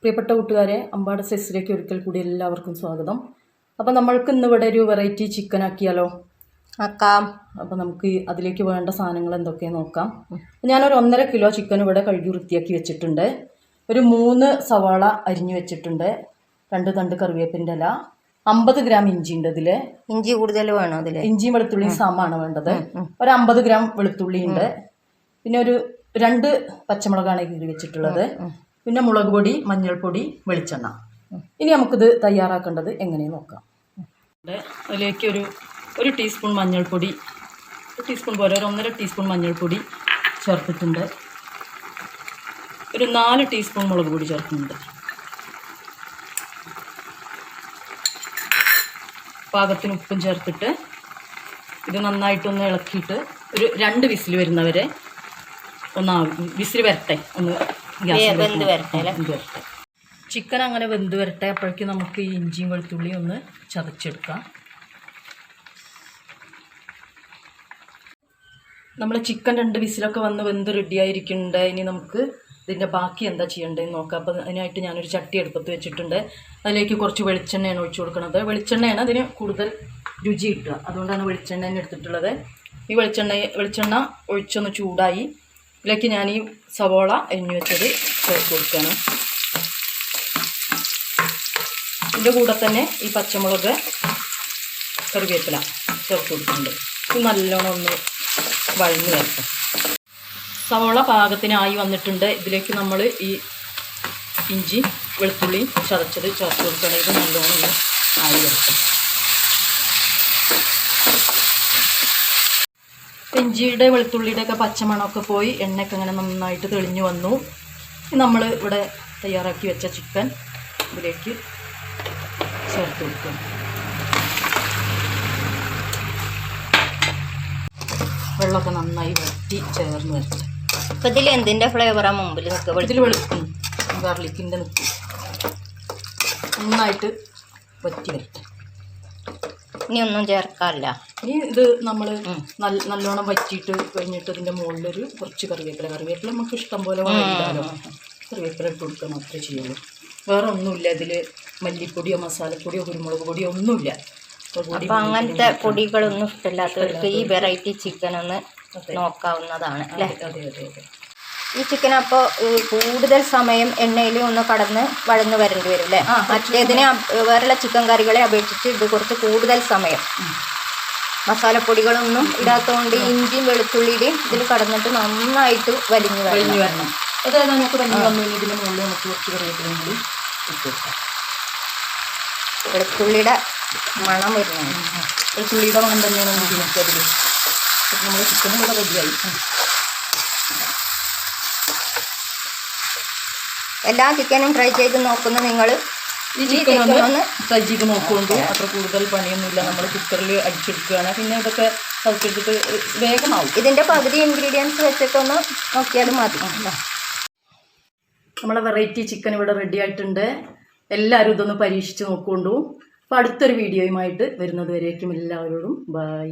പ്രിയപ്പെട്ട കൂട്ടുകാരെ, അമ്പാട് സെസ്സിലേക്ക് ഒരിക്കൽ കൂടി എല്ലാവർക്കും സ്വാഗതം. അപ്പോൾ നമ്മൾക്ക് ഇന്നിവിടെ ഒരു വെറൈറ്റി ചിക്കൻ ആക്കിയാലോ? ആക്കാം. അപ്പോൾ നമുക്ക് അതിലേക്ക് വേണ്ട സാധനങ്ങൾ എന്തൊക്കെയാണ് നോക്കാം. ഞാനൊരു 1.5 കിലോ ചിക്കൻ ഇവിടെ കഴുകി വൃത്തിയാക്കി വെച്ചിട്ടുണ്ട്. ഒരു 3 സവാള അരിഞ്ഞു വെച്ചിട്ടുണ്ട്. 2 തണ്ട് കറിവേപ്പിൻ്റെ ഇല, 50 ഗ്രാം ഇഞ്ചി ഉണ്ട്. ഇതിൽ ഇഞ്ചി കൂടുതൽ വേണം. അതിൽ ഇഞ്ചിയും വെളുത്തുള്ളിയും സമമാണ് വേണ്ടത്. ഒരു 50 ഗ്രാം വെളുത്തുള്ളി ഉണ്ട്. പിന്നെ ഒരു 2 പച്ചമുളകാണ് കീറി വെച്ചിട്ടുള്ളത്. പിന്നെ മുളക് പൊടി, മഞ്ഞൾപ്പൊടി, വെളിച്ചെണ്ണ. ഇനി നമുക്കിത് തയ്യാറാക്കേണ്ടത് എങ്ങനെയെന്ന് നോക്കാം. അതിലേക്ക് ഒരു ടീസ്പൂൺ മഞ്ഞൾപ്പൊടി, 1 ടീസ്പൂൺ പോലെ ഒരു 1.5 ടീസ്പൂൺ മഞ്ഞൾപ്പൊടി ചേർത്തിട്ടുണ്ട്. ഒരു 4 ടീസ്പൂൺ മുളക് പൊടി ചേർക്കുന്നുണ്ട്. പാകത്തിന് ഉപ്പും ചേർത്തിട്ട് ഇത് നന്നായിട്ടൊന്ന് ഇളക്കിയിട്ട് ഒരു 2 വിസിൽ വരുന്നവരെ വിസിൽ വരട്ടെ, ഒന്ന് വെന്ത് വരട്ടെ. ചിക്കൻ അങ്ങനെ വെന്ത് വരട്ടെ. അപ്പോഴേക്കും നമുക്ക് ഈ ഇഞ്ചിയും വെളുത്തുള്ളിയും ഒന്ന് ചതച്ചെടുക്കാം. നമ്മൾ ചിക്കൻ 2 വിസിലൊക്കെ വന്ന് വെന്ത് റെഡിയായിരിക്കുന്നുണ്ട്. ഇനി നമുക്ക് ഇതിൻ്റെ ബാക്കി എന്താ ചെയ്യേണ്ടതെന്ന് നോക്കാം. അപ്പോൾ അതിനായിട്ട് ഞാനൊരു ചട്ടി അടുപ്പത്ത് വെച്ചിട്ടുണ്ട്. അതിലേക്ക് കുറച്ച് വെളിച്ചെണ്ണയാണ് ഒഴിച്ചു കൊടുക്കുന്നത്. വെളിച്ചെണ്ണയാണ് അതിന് കൂടുതൽ രുചി കിട്ടുക, അതുകൊണ്ടാണ് വെളിച്ചെണ്ണ എടുത്തിട്ടുള്ളത്. ഈ വെളിച്ചെണ്ണ ഒഴിച്ചൊന്ന് ചൂടായി ഇതിലേക്ക് ഞാൻ ഈ സവോള അരിഞ്ഞു വെച്ചത് ചേർത്ത് കൊടുക്കുകയാണ്. ഇതിൻ്റെ കൂടെ തന്നെ ഈ പച്ചമുളക്, കറിവേപ്പില ചേർത്ത് കൊടുക്കുന്നുണ്ട്. ഇത് നല്ലോണം ഒന്ന് വഴഞ്ഞു വരട്ടെ. സവോള പാകത്തിനായി വന്നിട്ടുണ്ട്. ഇതിലേക്ക് നമ്മൾ ഈ ഇഞ്ചി വെളുത്തുള്ളി ചതച്ചത് ചേർത്ത് കൊടുക്കുകയാണ്. ഇത് നല്ലോണം ഒന്ന് ആയി വരട്ടെ. ഇഞ്ചിയുടെ വെളുത്തുള്ളിയുടെ ഒക്കെ പച്ചമണമൊക്കെ പോയി എണ്ണയൊക്കെ ഇങ്ങനെ നന്നായിട്ട് തെളിഞ്ഞു വന്നു. നമ്മൾ ഇവിടെ തയ്യാറാക്കി വെച്ച ചിക്കൻ ഇതിലേക്ക് ചേർത്ത് കൊടുക്കും. വെള്ളമൊക്കെ നന്നായി വറ്റി ചേർന്ന് വരട്ടെ. അപ്പം ഇതിൽ എന്തിൻ്റെ ഫ്ലേവറാണ് മുമ്പിൽ നിൽക്കുക? ഇതിൽ വെളുക്കും ഗാർലിക്കിൻ്റെ നിൽക്കും. നന്നായിട്ട് വറ്റി വരട്ടെ. ഇനി ഒന്നും ചേർക്കാറില്ല. ഇനി ഇത് നമ്മൾ നല്ലോണം വറ്റിയിട്ട് കഴിഞ്ഞിട്ട് ഇതിൻ്റെ മുകളിലൊരു കുറച്ച് കറിവേപ്പില നമുക്ക് ഇഷ്ടം പോലെ വാങ്ങിക്കാലോ. കറിവേപ്പില ഇട്ട് കൊടുക്കുക മാത്രമേ ചെയ്യുള്ളൂ. വേറെ ഒന്നുമില്ല ഇതിൽ. മല്ലിപ്പൊടിയോ മസാലപ്പൊടിയോ കുരുമുളക് പൊടിയോ ഒന്നുമില്ല. അപ്പം അങ്ങനത്തെ പൊടികളൊന്നും ഇഷ്ടമില്ലാത്തവർക്ക് ഈ വെറൈറ്റി ചിക്കൻ ഒന്ന് നോക്കാവുന്നതാണ് അല്ലേ? അതെ അതെ അതെ. ഈ ചിക്കൻ അപ്പോൾ കൂടുതൽ സമയം എണ്ണയിൽ ഒന്ന് കടന്ന് വഴന്ന് വരേണ്ടി വരും അല്ലേ? മറ്റേതിനെ വേറെയുള്ള ചിക്കൻ കറികളെ അപേക്ഷിച്ച് ഇത് കുറച്ച് കൂടുതൽ സമയം. മസാലപ്പൊടികളൊന്നും ഇടാത്തതുകൊണ്ട് ഇഞ്ചിയും വെളുത്തുള്ളിയുടെയും ഇതിൽ കടന്നിട്ട് നന്നായിട്ട് വലിഞ്ഞു വരണം. അതായത് നമുക്ക് വലിഞ്ഞു വന്നു. ഇതിൻ്റെ മുകളിൽ നമുക്ക് കുറച്ച് കറിവേപ്പിലയും കൂടി ഇട്ട് കൊടുക്കാം. വെളുത്തുള്ളിയുടെ മണം വരുന്നു. വെളുത്തുള്ളിയുടെ മണം തന്നെയാണ് നമുക്ക് അതിൽ. നമ്മുടെ ചിക്കനും കൂടെ റെഡിയായി. എല്ലാ ചിക്കനും ട്രൈ ചെയ്ത് നോക്കുന്ന നിങ്ങൾ ഈ ചിക്കൻ ഒന്ന് ട്രൈ ചെയ്ത് നോക്കുകൊണ്ട് അത്ര കൂടുതൽ പണിയൊന്നുമില്ല. നമ്മൾ കുക്കറിൽ അടിച്ചെടുക്കുകയാണ്. പിന്നെ ഇതൊക്കെ തളിച്ചെടുത്തിട്ട് വേഗമാവും. ഇതിൻ്റെ പകുതി ഇൻഗ്രീഡിയൻസ് വെച്ചിട്ടൊന്ന് നോക്കിയാലും മതി. നമ്മളെ വെറൈറ്റി ചിക്കൻ ഇവിടെ റെഡി ആയിട്ടുണ്ട്. എല്ലാവരും ഇതൊന്ന് പരീക്ഷിച്ച് നോക്കൊണ്ടു. അപ്പോൾ അടുത്തൊരു വീഡിയോയുമായിട്ട് വരുന്നത് വരേക്കും എല്ലാവരോടും ബൈ.